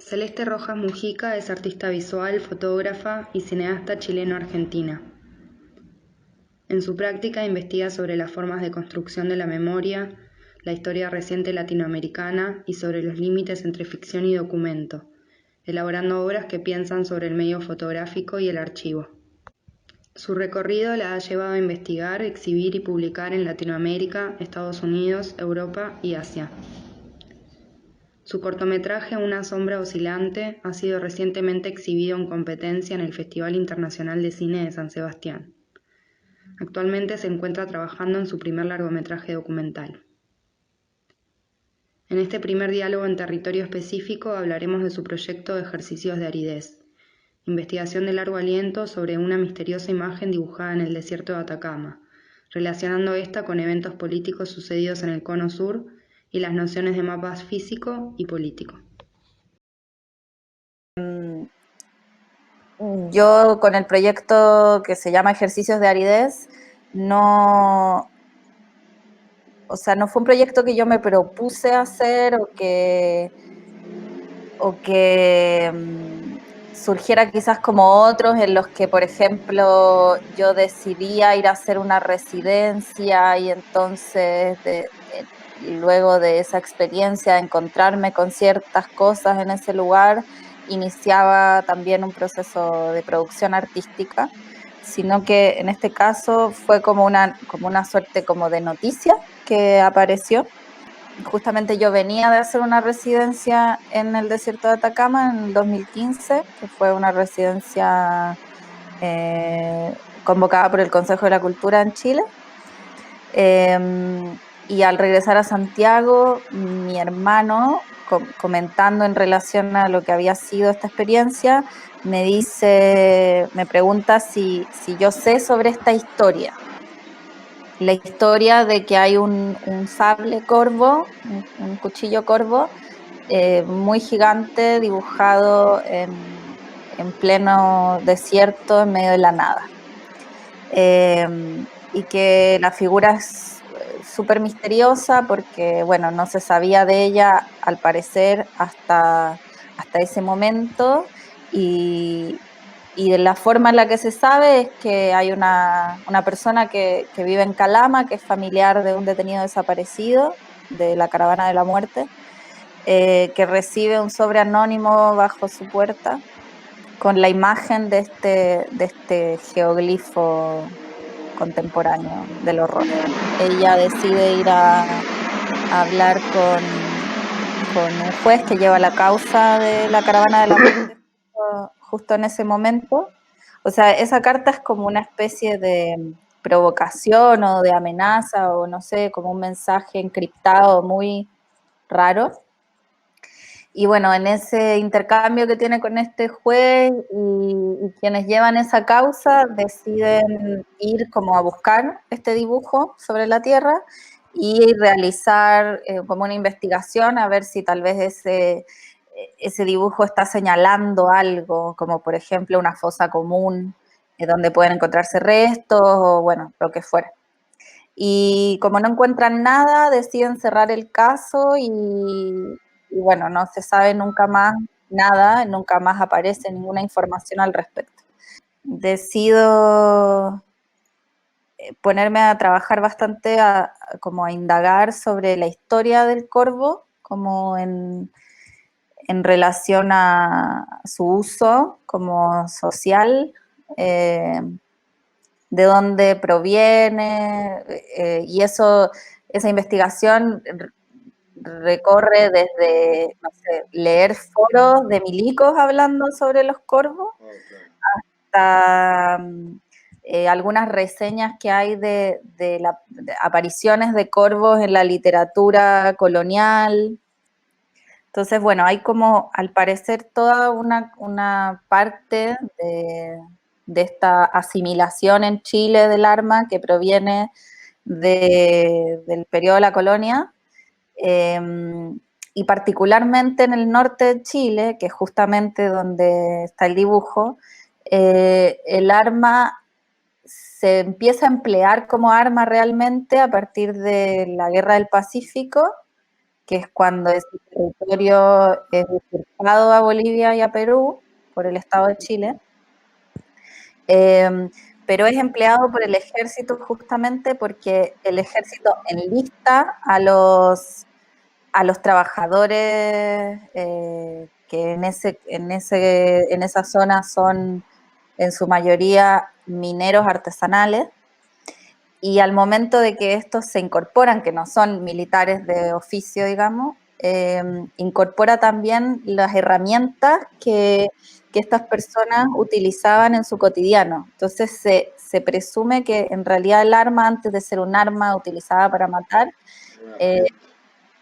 Celeste Rojas Mujica es artista visual, fotógrafa y cineasta chileno-argentina. En su práctica investiga sobre las formas de construcción de la memoria, la historia reciente latinoamericana y sobre los límites entre ficción y documento, elaborando obras que piensan sobre el medio fotográfico y el archivo. Su recorrido la ha llevado a investigar, exhibir y publicar en Latinoamérica, Estados Unidos, Europa y Asia. Su cortometraje Una sombra oscilante ha sido recientemente exhibido en competencia en el Festival Internacional de Cine de San Sebastián. Actualmente se encuentra trabajando en su primer largometraje documental. En este primer diálogo en territorio específico hablaremos de su proyecto de ejercicios de aridez, investigación de largo aliento sobre una misteriosa imagen dibujada en el desierto de Atacama, relacionando esta con eventos políticos sucedidos en el Cono Sur y las nociones de mapas físico y político. Yo con el proyecto que se llama Ejercicios de Aridez, no fue un proyecto que yo me propuse hacer o que surgiera quizás como otros en los que, por ejemplo, yo decidía ir a hacer una residencia y entonces luego de esa experiencia encontrarme con ciertas cosas en ese lugar, iniciaba también un proceso de producción artística, sino que en este caso fue como una suerte como de noticia que apareció. Justamente yo venía de hacer una residencia en el desierto de Atacama en el 2015, que fue una residencia convocada por el Consejo de la Cultura en Chile. Y al regresar a Santiago, mi hermano, comentando en relación a lo que había sido esta experiencia, me pregunta si yo sé sobre esta historia. La historia de que hay un sable corvo, un cuchillo corvo, muy gigante, dibujado en pleno desierto, en medio de la nada. Y que la figura es súper misteriosa porque, bueno, no se sabía de ella, al parecer, hasta ese momento, y de la forma en la que se sabe es que hay una persona que vive en Calama, que es familiar de un detenido desaparecido de la Caravana de la Muerte, que recibe un sobre anónimo bajo su puerta con la imagen de este geoglifo contemporáneo del horror. Ella decide ir a hablar con un juez que lleva la causa de la Caravana de la Muerte justo en ese momento. O sea, esa carta es como una especie de provocación o de amenaza o no sé, como un mensaje encriptado muy raro. Y bueno, en ese intercambio que tiene con este juez y quienes llevan esa causa deciden ir como a buscar este dibujo sobre la Tierra y realizar como una investigación a ver si tal vez ese dibujo está señalando algo, como por ejemplo una fosa común donde pueden encontrarse restos o bueno, lo que fuera. Y como no encuentran nada, deciden cerrar el caso y bueno, no se sabe nunca más nada, nunca más aparece ninguna información al respecto. Decido ponerme a trabajar bastante, como a indagar sobre la historia del corvo, como en relación a su uso como social, de dónde proviene, y esa investigación recorre desde, no sé, leer foros de milicos hablando sobre los corvos, hasta algunas reseñas que hay de apariciones de corvos en la literatura colonial. Entonces, bueno, hay como, al parecer, toda una parte de esta asimilación en Chile del arma que proviene del periodo de la colonia, y particularmente en el norte de Chile, que es justamente donde está el dibujo, el arma se empieza a emplear como arma realmente a partir de la Guerra del Pacífico, que es cuando ese territorio es usurpado a Bolivia y a Perú por el Estado de Chile. Pero es empleado por el ejército justamente porque el ejército enlista a los trabajadores que en esa zona son en su mayoría mineros artesanales, y al momento de que estos se incorporan, que no son militares de oficio, digamos, incorpora también las herramientas que estas personas utilizaban en su cotidiano. Entonces se presume que en realidad el arma, antes de ser un arma utilizada para matar,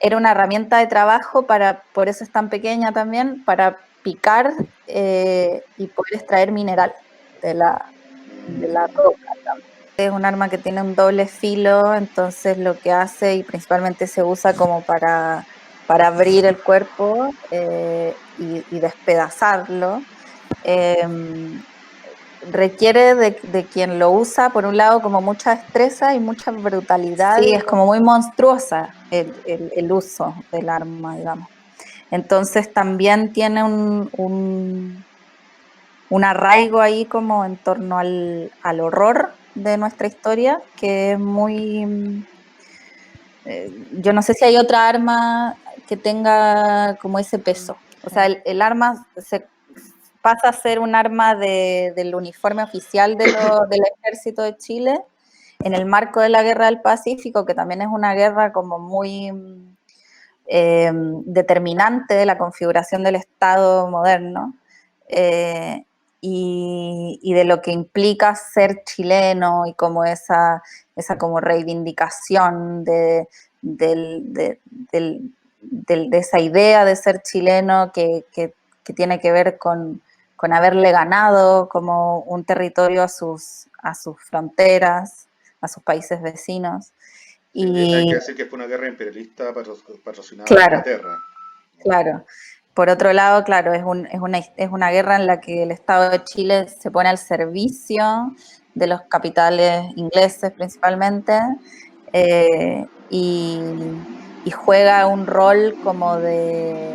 era una herramienta de trabajo, por eso es tan pequeña también, para picar y poder extraer mineral de la roca. Es un arma que tiene un doble filo, entonces lo que hace, y principalmente se usa como para abrir el cuerpo y despedazarlo, requiere de quien lo usa, por un lado, como mucha destreza y mucha brutalidad. Sí, es como muy monstruosa el uso del arma, digamos. Entonces también tiene un arraigo ahí como en torno al horror de nuestra historia, que es muy... yo no sé si hay otra arma que tenga como ese peso. O sea, el arma pasa a ser un arma del uniforme oficial del Ejército de Chile en el marco de la Guerra del Pacífico, que también es una guerra como muy determinante de la configuración del Estado moderno. Y de lo que implica ser chileno y como esa como reivindicación de esa idea de ser chileno que tiene que ver con haberle ganado como un territorio a sus fronteras, a sus países vecinos. Sí, hay que decir que fue una guerra imperialista patrocinada claro, por Inglaterra. Claro. Por otro lado, claro, es una guerra en la que el Estado de Chile se pone al servicio de los capitales ingleses principalmente, y juega un rol como de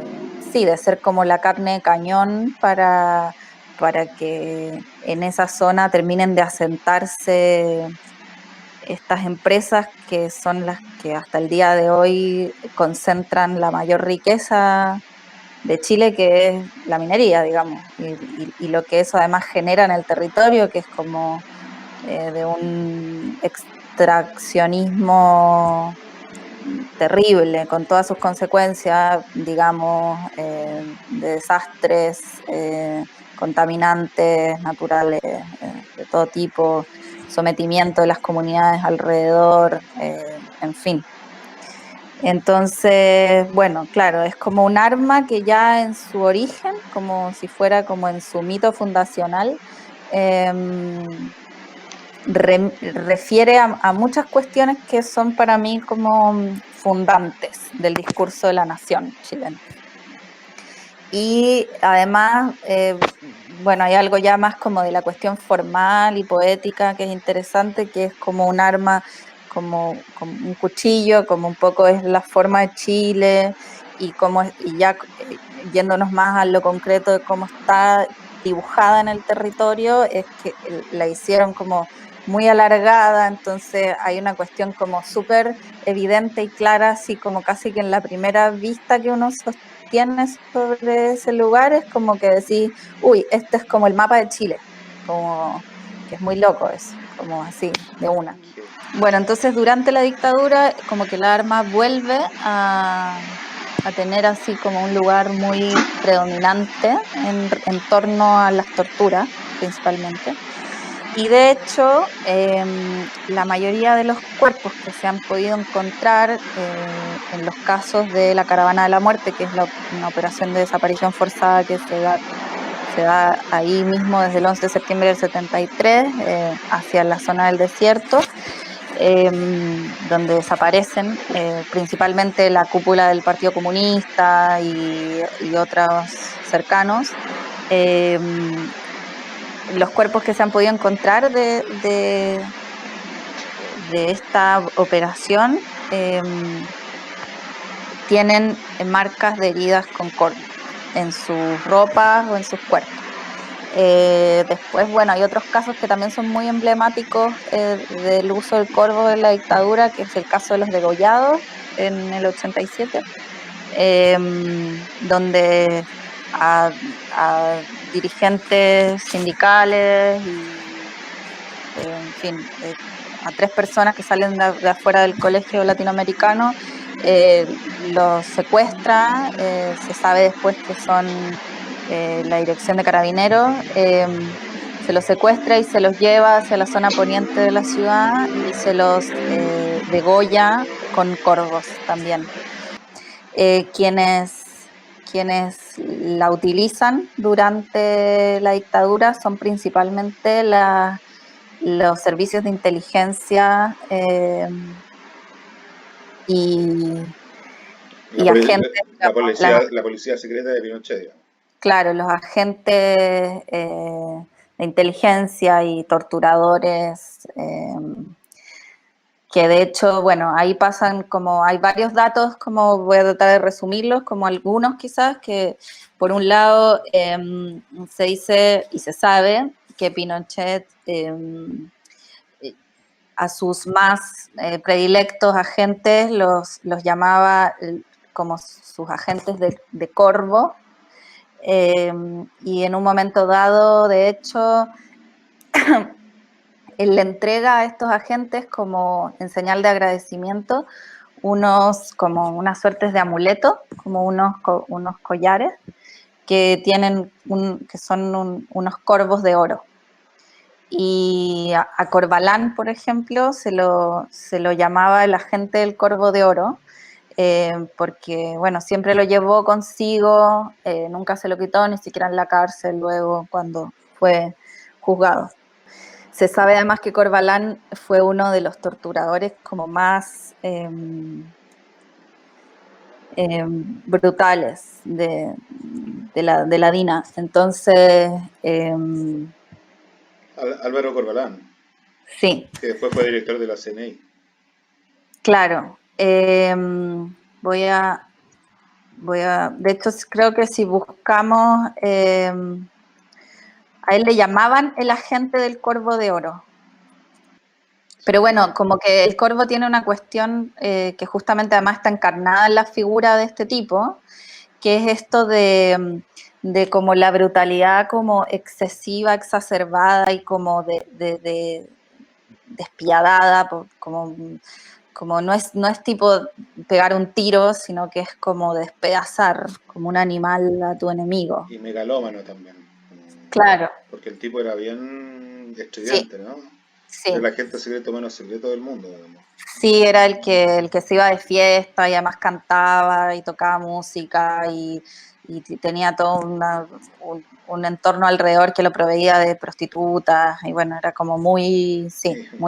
ser como la carne de cañón para que en esa zona terminen de asentarse estas empresas que son las que hasta el día de hoy concentran la mayor riqueza de Chile, que es la minería, digamos, y lo que eso además genera en el territorio, que es como de un extraccionismo terrible, con todas sus consecuencias, digamos, de desastres, contaminantes naturales de todo tipo, sometimiento de las comunidades alrededor, en fin. Entonces, bueno, claro, es como un arma que ya en su origen, como si fuera como en su mito fundacional, refiere a muchas cuestiones que son para mí como fundantes del discurso de la nación chilena. Y además, bueno, hay algo ya más como de la cuestión formal y poética que es interesante, que es como un arma, como un cuchillo, como un poco es la forma de Chile, y ya yéndonos más a lo concreto de cómo está dibujada en el territorio, es que la hicieron como muy alargada, entonces hay una cuestión como súper evidente y clara, así como casi que en la primera vista que uno sostiene sobre ese lugar, es como que decís, uy, este es como el mapa de Chile, como que es muy loco eso, como así, de una. Bueno, entonces durante la dictadura, como que la arma vuelve a tener así como un lugar muy predominante en torno a las torturas, principalmente. Y de hecho, la mayoría de los cuerpos que se han podido encontrar en los casos de la Caravana de la Muerte, que es una operación de desaparición forzada que se da ahí mismo desde el 11 de septiembre del 73 hacia la zona del desierto, donde desaparecen principalmente la cúpula del Partido Comunista y otros cercanos. Los cuerpos que se han podido encontrar de esta operación tienen marcas de heridas con corvo en sus ropas o en sus cuerpos. Después, bueno, hay otros casos que también son muy emblemáticos del uso del corvo en la dictadura, que es el caso de los degollados en el 87, donde a dirigentes sindicales y, en fin, a 3 personas que salen de afuera del colegio latinoamericano, los secuestra, se sabe después que son la dirección de carabineros, se los secuestra y se los lleva hacia la zona poniente de la ciudad y se los degolla con corvos también. Quienes la utilizan durante la dictadura son principalmente los servicios de inteligencia y agentes. La policía secreta de Pinochet, digamos. Claro, los agentes de inteligencia y torturadores, que de hecho, bueno, ahí pasan como, hay varios datos, como voy a tratar de resumirlos, como algunos quizás, que por un lado se dice y se sabe que Pinochet a sus más predilectos agentes los llamaba como sus agentes de corvo, y en un momento dado, de hecho, él le entrega a estos agentes como en señal de agradecimiento como unas suertes de amuletos, como unos collares que tienen que son unos corvos de oro. Y a Corbalán, por ejemplo, se lo llamaba el agente del corvo de oro, porque, bueno, siempre lo llevó consigo, nunca se lo quitó, ni siquiera en la cárcel luego cuando fue juzgado. Se sabe además que Corbalán fue uno de los torturadores como más brutales de la DINA. Entonces... Álvaro Corbalán. Sí. Que después fue director de la CNI. Claro. Voy a... De hecho, creo que si buscamos... a él le llamaban el agente del Corvo de Oro. Pero bueno, como que el corvo tiene una cuestión que justamente además está encarnada en la figura de este tipo, que es esto de como la brutalidad como excesiva, exacerbada y como de despiadada, como no es tipo pegar un tiro, sino que es como despedazar, como un animal a tu enemigo. Y megalómano también. Claro. Porque el tipo era bien estudiante, sí. ¿No? Sí. Era el agente secreto menos secreto del mundo, digamos. Sí, era el que se iba de fiesta y además cantaba y tocaba música y tenía todo un entorno alrededor que lo proveía de prostitutas y bueno, era como muy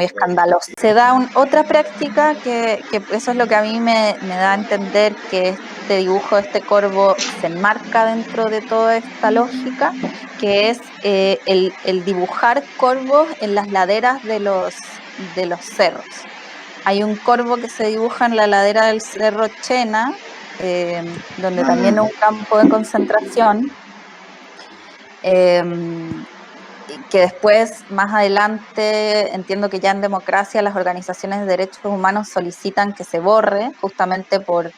escandaloso. Se da otra práctica que eso es lo que a mí me da a entender que este dibujo de este corvo se enmarca dentro de toda esta lógica, que es el dibujar corvos en las laderas de los cerros. Hay un corvo que se dibuja en la ladera del Cerro Chena, donde también es un campo de concentración, que después, más adelante, entiendo que ya en democracia las organizaciones de derechos humanos solicitan que se borre, justamente por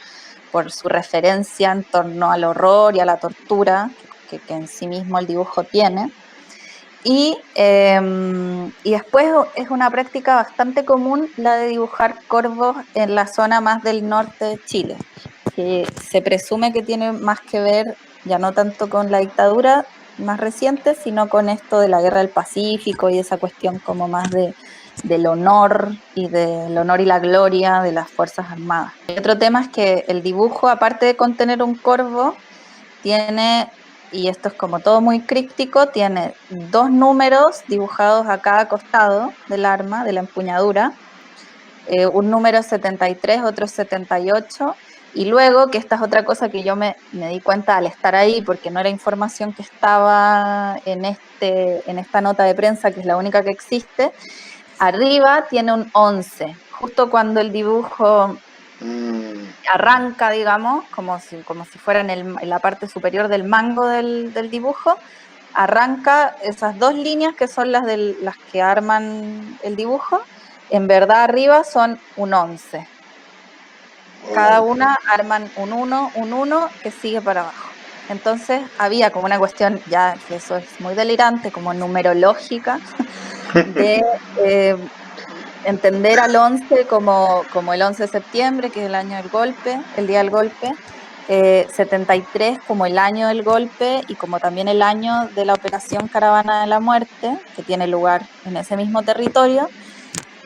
su referencia en torno al horror y a la tortura que en sí mismo el dibujo tiene. Y después es una práctica bastante común la de dibujar corvos en la zona más del norte de Chile, que se presume que tiene más que ver, ya no tanto con la dictadura más reciente, sino con esto de la Guerra del Pacífico y esa cuestión como más del honor y la gloria de las Fuerzas Armadas. Y otro tema es que el dibujo, aparte de contener un corvo, tiene... y esto es como todo muy críptico, tiene 2 números dibujados a cada costado del arma, de la empuñadura, un número 73, otro 78, y luego, que esta es otra cosa que yo me di cuenta al estar ahí, porque no era información que estaba en esta nota de prensa, que es la única que existe, arriba tiene un 11, justo cuando el dibujo arranca, digamos, como si fuera en la parte superior del mango del dibujo, arranca esas dos líneas que son las que arman el dibujo, en verdad arriba son un 11. Cada una arman un 1 que sigue para abajo. Entonces había como una cuestión, ya que eso es muy delirante, como numerológica, de entender al 11 como el 11 de septiembre, que es el año del golpe, el día del golpe, 73 como el año del golpe y como también el año de la Operación Caravana de la Muerte, que tiene lugar en ese mismo territorio,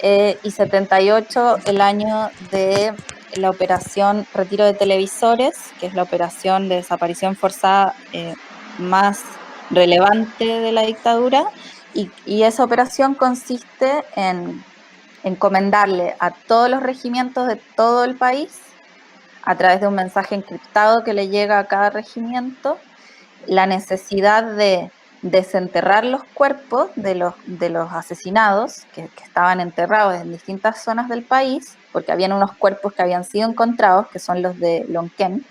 y 78 el año de la Operación Retiro de Televisores, que es la operación de desaparición forzada más relevante de la dictadura, y esa operación consiste en encomendarle a todos los regimientos de todo el país, a través de un mensaje encriptado que le llega a cada regimiento, la necesidad de desenterrar los cuerpos de los asesinados que estaban enterrados en distintas zonas del país, porque habían unos cuerpos que habían sido encontrados, que son los de Lonquén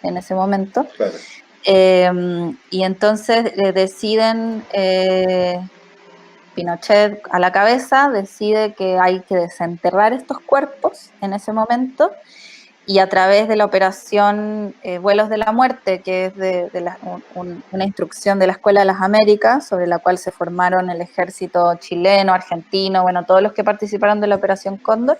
en ese momento. Claro. Y entonces deciden... Pinochet a la cabeza decide que hay que desenterrar estos cuerpos en ese momento y a través de la operación Vuelos de la Muerte, que es una instrucción de la Escuela de las Américas, sobre la cual se formaron el ejército chileno, argentino, bueno, todos los que participaron de la operación Cóndor,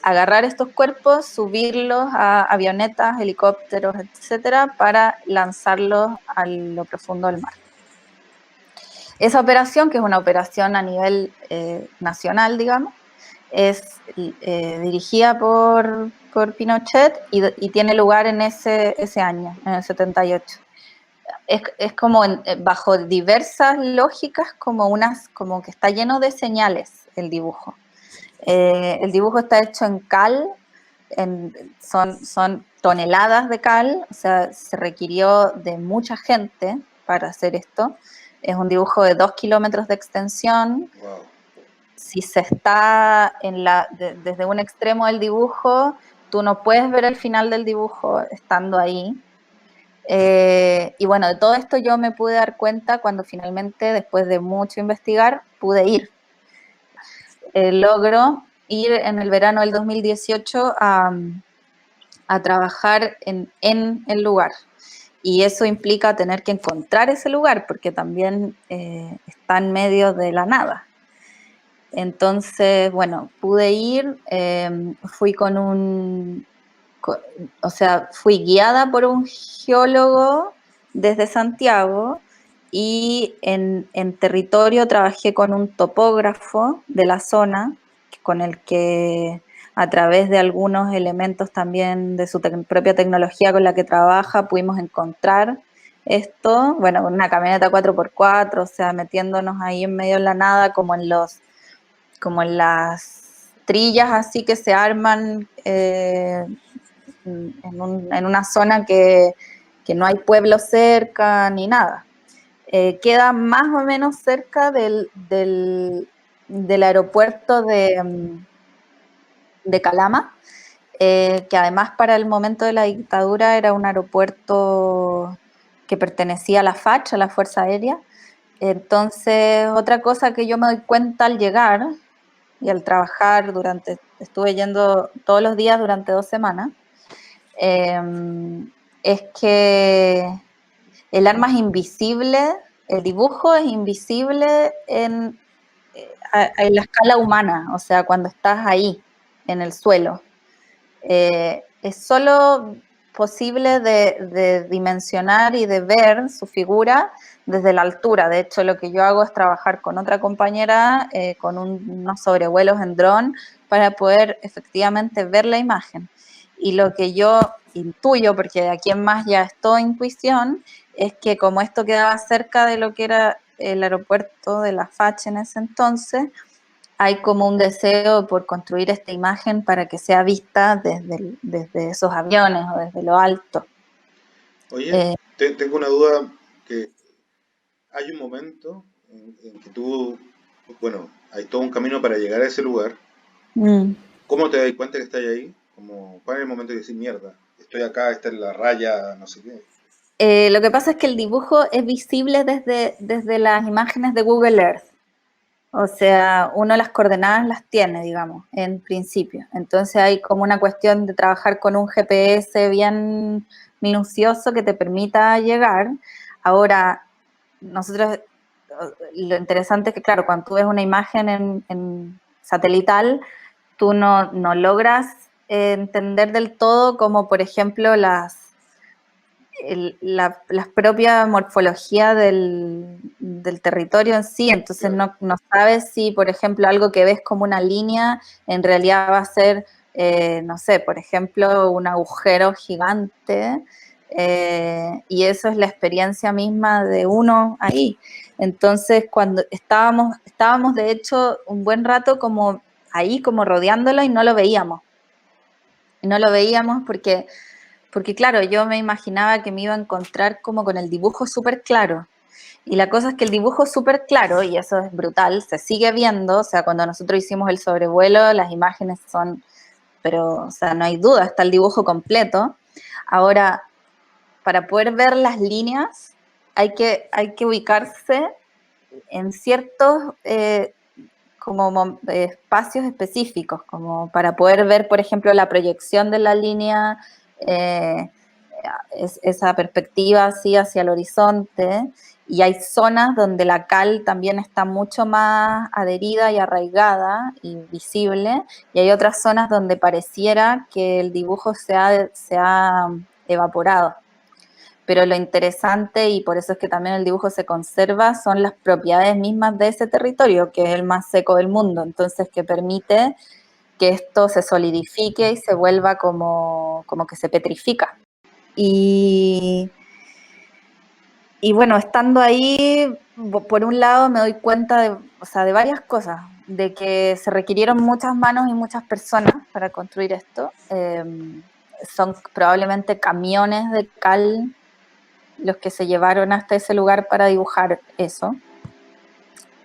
agarrar estos cuerpos, subirlos a avionetas, helicópteros, etcétera, para lanzarlos a lo profundo del mar. Esa operación, que es una operación a nivel nacional, digamos, es dirigida por Pinochet y tiene lugar en ese año, en el 78. Es como bajo diversas lógicas, como que está lleno de señales el dibujo. El dibujo está hecho en cal, son toneladas de cal, o sea, se requirió de mucha gente para hacer esto. Es un dibujo de 2 kilómetros de extensión. Wow. Si se está desde un extremo del dibujo, tú no puedes ver el final del dibujo estando ahí. Y bueno, de todo esto yo me pude dar cuenta cuando finalmente, después de mucho investigar, pude ir. Logro ir en el verano del 2018 a trabajar en el lugar. Y eso implica tener que encontrar ese lugar, porque también está en medio de la nada. Entonces, bueno, pude ir, fui fui guiada por un geólogo desde Santiago y en territorio trabajé con un topógrafo de la zona, con el que a través de algunos elementos también de su propia tecnología con la que trabaja pudimos encontrar esto, bueno, con una camioneta 4x4, o sea, metiéndonos ahí en medio de la nada como en las trillas así que se arman en una zona que no hay pueblo cerca ni nada. Queda más o menos cerca del aeropuerto de Calama, que además para el momento de la dictadura era un aeropuerto que pertenecía a la FACH, a la Fuerza Aérea. Entonces, otra cosa que yo me doy cuenta al llegar y al trabajar estuve yendo todos los días durante 2 semanas, es que el arma es invisible, el dibujo es invisible en la escala humana, o sea, cuando estás ahí, en el suelo. Es solo posible de dimensionar y de ver su figura desde la altura. De hecho, lo que yo hago es trabajar con otra compañera con unos sobrevuelos en dron para poder efectivamente ver la imagen. Y lo que yo intuyo, porque de aquí en más ya es toda intuición, es que como esto quedaba cerca de lo que era el aeropuerto de la FACH en ese entonces, hay como un deseo por construir esta imagen para que sea vista desde esos aviones o desde lo alto. Oye, tengo una duda, que hay un momento en que tú, bueno, hay todo un camino para llegar a ese lugar. ¿Cómo te das cuenta que estás ahí? Como, ¿cuál es el momento de decir mierda? Estoy acá, esta es la raya, no sé qué. Lo que pasa es que el dibujo es visible desde las imágenes de Google Earth. O sea, uno las coordenadas las tiene, digamos, en principio. Entonces hay como una cuestión de trabajar con un GPS bien minucioso que te permita llegar. Ahora, nosotros, lo interesante es que, claro, cuando tú ves una imagen en satelital, tú no logras entender del todo como, por ejemplo, la propia morfología del territorio en sí, entonces Claro. no sabes si, por ejemplo, algo que ves como una línea, en realidad va a ser, no sé, por ejemplo, un agujero gigante, y eso es la experiencia misma de uno ahí. Entonces, cuando estábamos de hecho un buen rato como ahí, como rodeándolo y no lo veíamos. Y no lo veíamos porque claro, yo me imaginaba que me iba a encontrar como con el dibujo súper claro. Y la cosa es que el dibujo es súper claro, y eso es brutal, se sigue viendo, o sea, cuando nosotros hicimos el sobrevuelo, las imágenes son, pero, o sea, no hay duda, está el dibujo completo. Ahora, para poder ver las líneas, hay que ubicarse en ciertos como espacios específicos, como para poder ver, por ejemplo, la proyección de la línea, eh, esa perspectiva así hacia el horizonte, y hay zonas donde la cal también está mucho más adherida y arraigada y visible, y hay otras zonas donde pareciera que el dibujo se ha evaporado. Pero lo interesante, y por eso es que también el dibujo se conserva, son las propiedades mismas de ese territorio, que es el más seco del mundo, entonces que permite que esto se solidifique y se vuelva como que se petrifica. Y bueno, estando ahí, por un lado me doy cuenta de varias cosas, de que se requirieron muchas manos y muchas personas para construir esto. Son probablemente camiones de cal los que se llevaron hasta ese lugar para dibujar eso.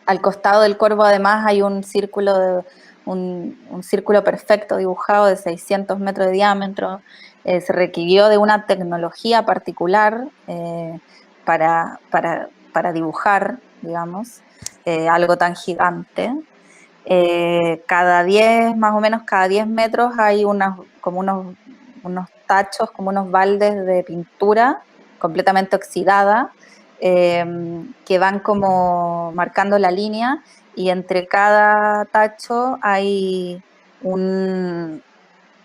Al costado del corvo además hay un círculo perfecto dibujado de 600 metros de diámetro. Se requirió de una tecnología particular para dibujar, digamos, algo tan gigante. Más o menos cada 10 metros hay como unos tachos, como unos baldes de pintura completamente oxidada, que van como marcando la línea, y entre cada tacho hay un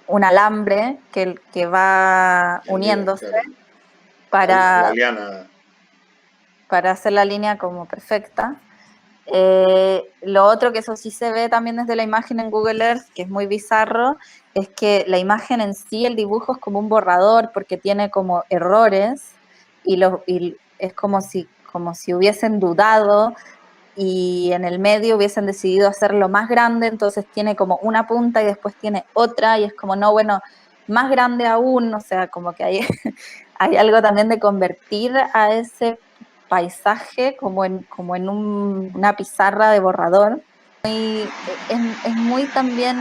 alambre que va uniéndose Claro. La para, liana. para hacer la línea como perfecta. Lo otro, que eso sí se ve también desde la imagen en Google Earth, que es muy bizarro, es que la imagen en sí, el dibujo es como un borrador porque tiene como errores, y es como si hubiesen dudado y en el medio hubiesen decidido hacerlo más grande, entonces tiene como una punta y después tiene otra, y es como, no, bueno, más grande aún, o sea, como que hay, hay algo también de convertir a ese paisaje como en una pizarra de borrador. Es muy también,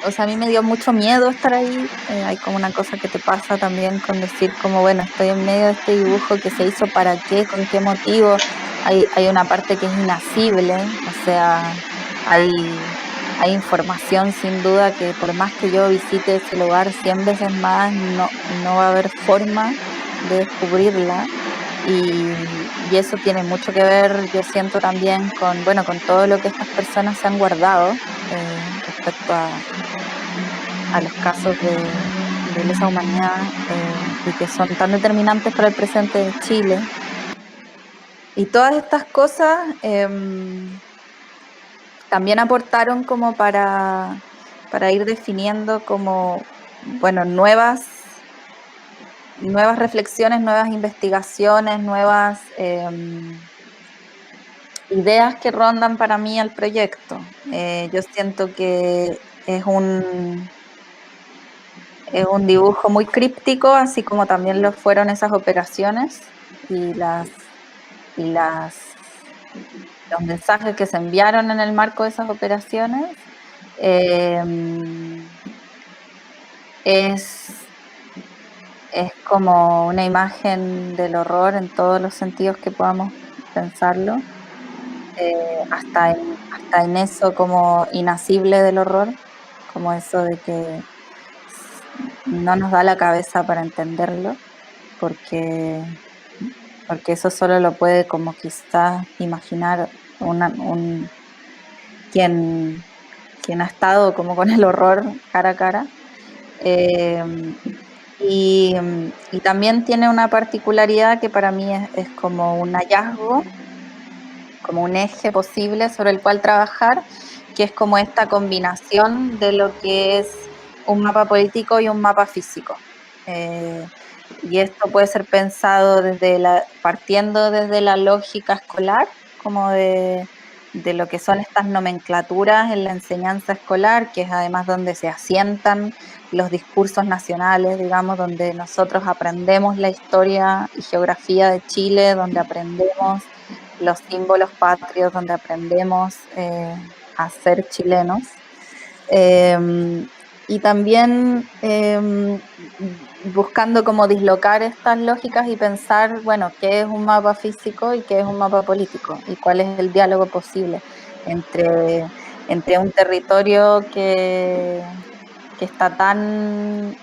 o sea, a mí me dio mucho miedo estar ahí. Hay como una cosa que te pasa también con decir como, bueno, estoy en medio de este dibujo que se hizo para qué, con qué motivo. Hay una parte que es inasible, o sea, hay información sin duda que por más que yo visite ese lugar 100 veces más, no va a haber forma de descubrirla. Y eso tiene mucho que ver, yo siento también con, bueno, con todo lo que estas personas se han guardado respecto a los casos de lesa humanidad, y que son tan determinantes para el presente de Chile. Y todas estas cosas también aportaron como para ir definiendo como, bueno, nuevas reflexiones, nuevas investigaciones, nuevas ideas que rondan para mí al proyecto. Yo siento que es un dibujo muy críptico, así como también lo fueron esas operaciones y los mensajes que se enviaron en el marco de esas operaciones. es como una imagen del horror en todos los sentidos que podamos pensarlo, hasta en eso como inasible del horror, como eso de que no nos da la cabeza para entenderlo, porque eso solo lo puede como quizás imaginar quien ha estado como con el horror cara a cara. Y también tiene una particularidad que para mí es como un hallazgo, como un eje posible sobre el cual trabajar, que es como esta combinación de lo que es un mapa político y un mapa físico. Y esto puede ser pensado partiendo desde la lógica escolar, como de lo que son estas nomenclaturas en la enseñanza escolar, que es además donde se asientan los discursos nacionales, digamos, donde nosotros aprendemos la historia y geografía de Chile, donde aprendemos los símbolos patrios, donde aprendemos a ser chilenos. Y también buscando como dislocar estas lógicas y pensar, bueno, qué es un mapa físico y qué es un mapa político y cuál es el diálogo posible entre un territorio que está tan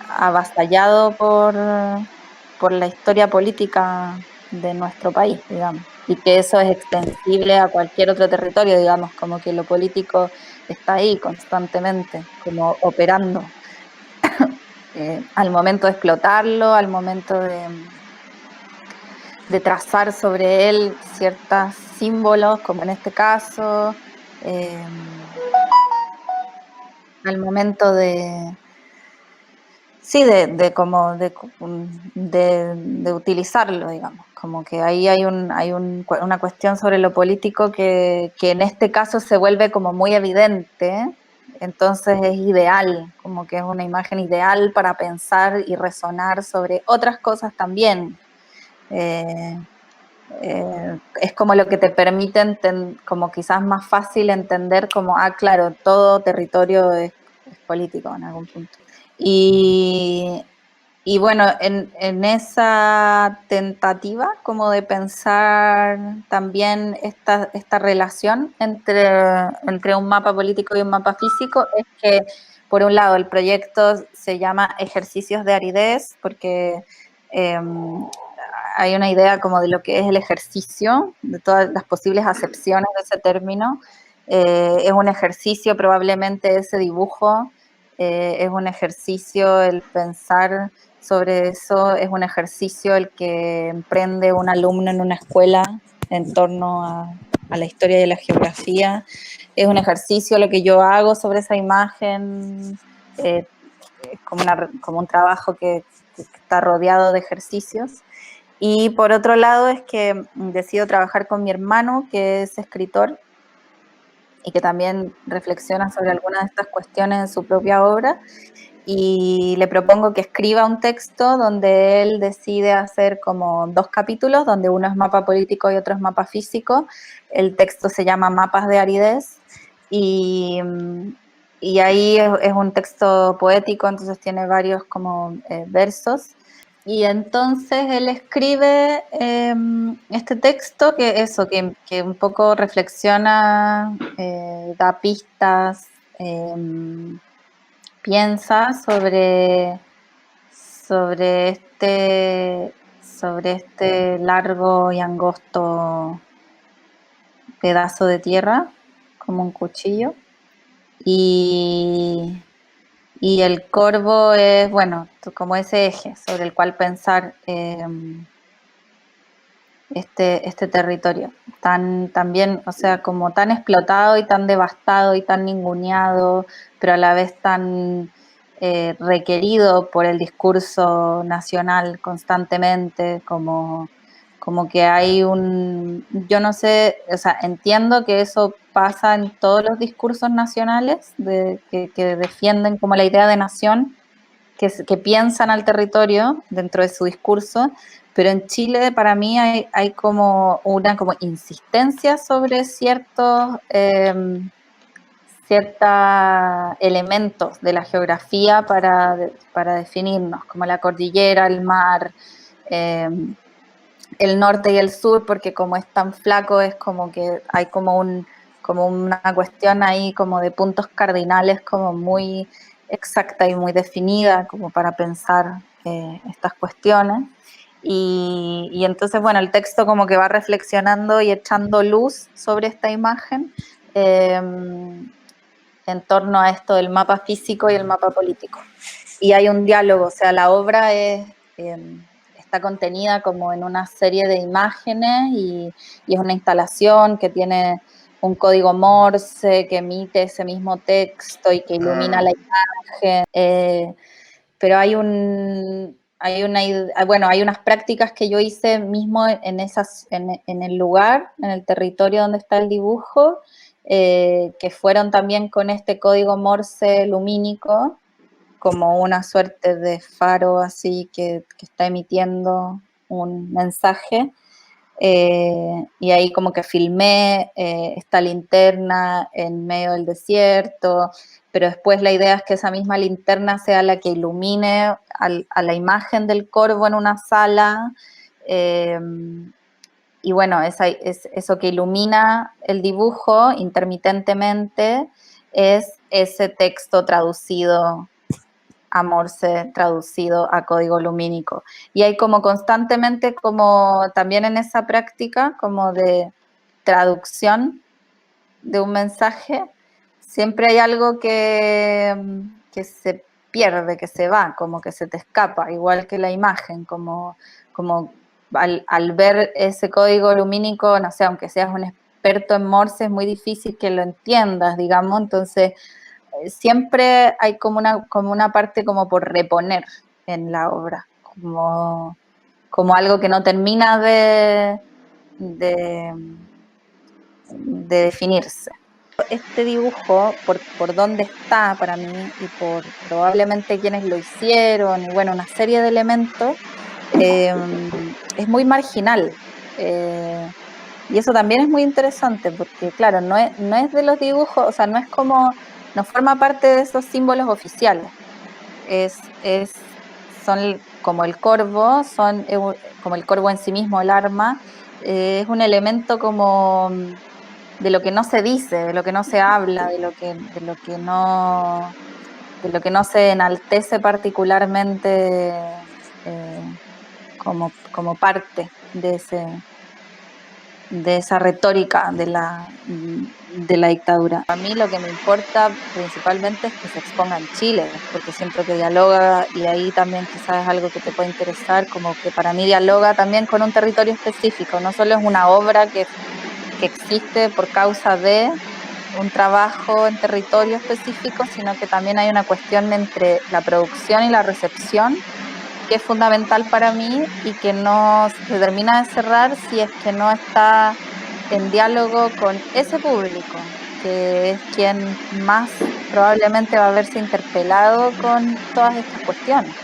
avasallado por la historia política de nuestro país, digamos, y que eso es extensible a cualquier otro territorio, digamos, como que lo político está ahí constantemente, como operando, al momento de explotarlo, al momento de trazar sobre él ciertos símbolos, como en este caso, al momento de utilizarlo, digamos, como que ahí hay una cuestión sobre lo político que en este caso se vuelve como muy evidente, entonces es ideal, como que es una imagen ideal para pensar y resonar sobre otras cosas también. Es como lo que te permite como quizás más fácil entender como, claro, todo territorio es político en algún punto. Y bueno, en esa tentativa como de pensar también esta relación entre un mapa político y un mapa físico, es que, por un lado, el proyecto se llama Ejercicios de Aridez, porque hay una idea como de lo que es el ejercicio, de todas las posibles acepciones de ese término. Es un ejercicio probablemente ese dibujo, es un ejercicio el pensar sobre eso, es un ejercicio el que emprende un alumno en una escuela en torno a la historia y la geografía, es un ejercicio lo que yo hago sobre esa imagen, como un trabajo que está rodeado de ejercicios. Y por otro lado es que decido trabajar con mi hermano, que es escritor y que también reflexiona sobre algunas de estas cuestiones en su propia obra, y le propongo que escriba un texto donde él decide hacer como 2 capítulos, donde uno es mapa político y otro es mapa físico. El texto se llama Mapas de Aridez, y ahí es un texto poético, entonces tiene varios como versos. Y entonces él escribe este texto que un poco reflexiona, da pistas, piensa sobre este largo y angosto pedazo de tierra, como un cuchillo. Y el corvo es, bueno, como ese eje sobre el cual pensar este territorio. También, o sea, como tan explotado y tan devastado y tan ninguneado, pero a la vez tan requerido por el discurso nacional constantemente, como que hay yo no sé, o sea, entiendo que eso pasa en todos los discursos nacionales que defienden como la idea de nación, que piensan al territorio dentro de su discurso, pero en Chile para mí hay como una como insistencia sobre ciertos elementos de la geografía para definirnos, como la cordillera, el mar, el norte y el sur, porque como es tan flaco es como que hay como una cuestión ahí como de puntos cardinales como muy exacta y muy definida como para pensar estas cuestiones. Y entonces, bueno, el texto como que va reflexionando y echando luz sobre esta imagen en torno a esto del mapa físico y el mapa político. Y hay un diálogo, o sea, la obra está contenida como en una serie de imágenes y es una instalación que tiene un código Morse que emite ese mismo texto y que ilumina la imagen. Pero hay unas prácticas que yo hice mismo en el lugar, en el territorio donde está el dibujo, que fueron también con este código Morse lumínico, como una suerte de faro así que está emitiendo un mensaje. Y ahí como que filmé esta linterna en medio del desierto, pero después la idea es que esa misma linterna sea la que ilumine a la imagen del corvo en una sala, y bueno, eso que ilumina el dibujo intermitentemente es ese texto traducido a Morse, traducido a código lumínico. Y hay como constantemente, como también en esa práctica, como de traducción de un mensaje, siempre hay algo que se pierde, que se va, como que se te escapa, igual que la imagen, como al ver ese código lumínico, no sé, aunque seas un experto en Morse, es muy difícil que lo entiendas, digamos, entonces siempre hay como una parte como por reponer en la obra, como algo que no termina de definirse. Este dibujo, por dónde está para mí y por probablemente quienes lo hicieron, y bueno, una serie de elementos, es muy marginal. Y eso también es muy interesante porque, claro, no es de los dibujos, o sea, no forma parte de esos símbolos oficiales. Son como el corvo, como el corvo en sí mismo, el arma, es un elemento como de lo que no se dice, de lo que no se habla, de lo que no se enaltece particularmente como parte de esa retórica de la dictadura. A mí lo que me importa principalmente es que se exponga en Chile, porque siento que dialoga, y ahí también quizás es algo que te puede interesar, como que para mí dialoga también con un territorio específico, no solo es una obra que existe por causa de un trabajo en territorio específico, sino que también hay una cuestión entre la producción y la recepción que es fundamental para mí y que no se termina de cerrar si es que no está en diálogo con ese público, que es quien más probablemente va a verse interpelado con todas estas cuestiones.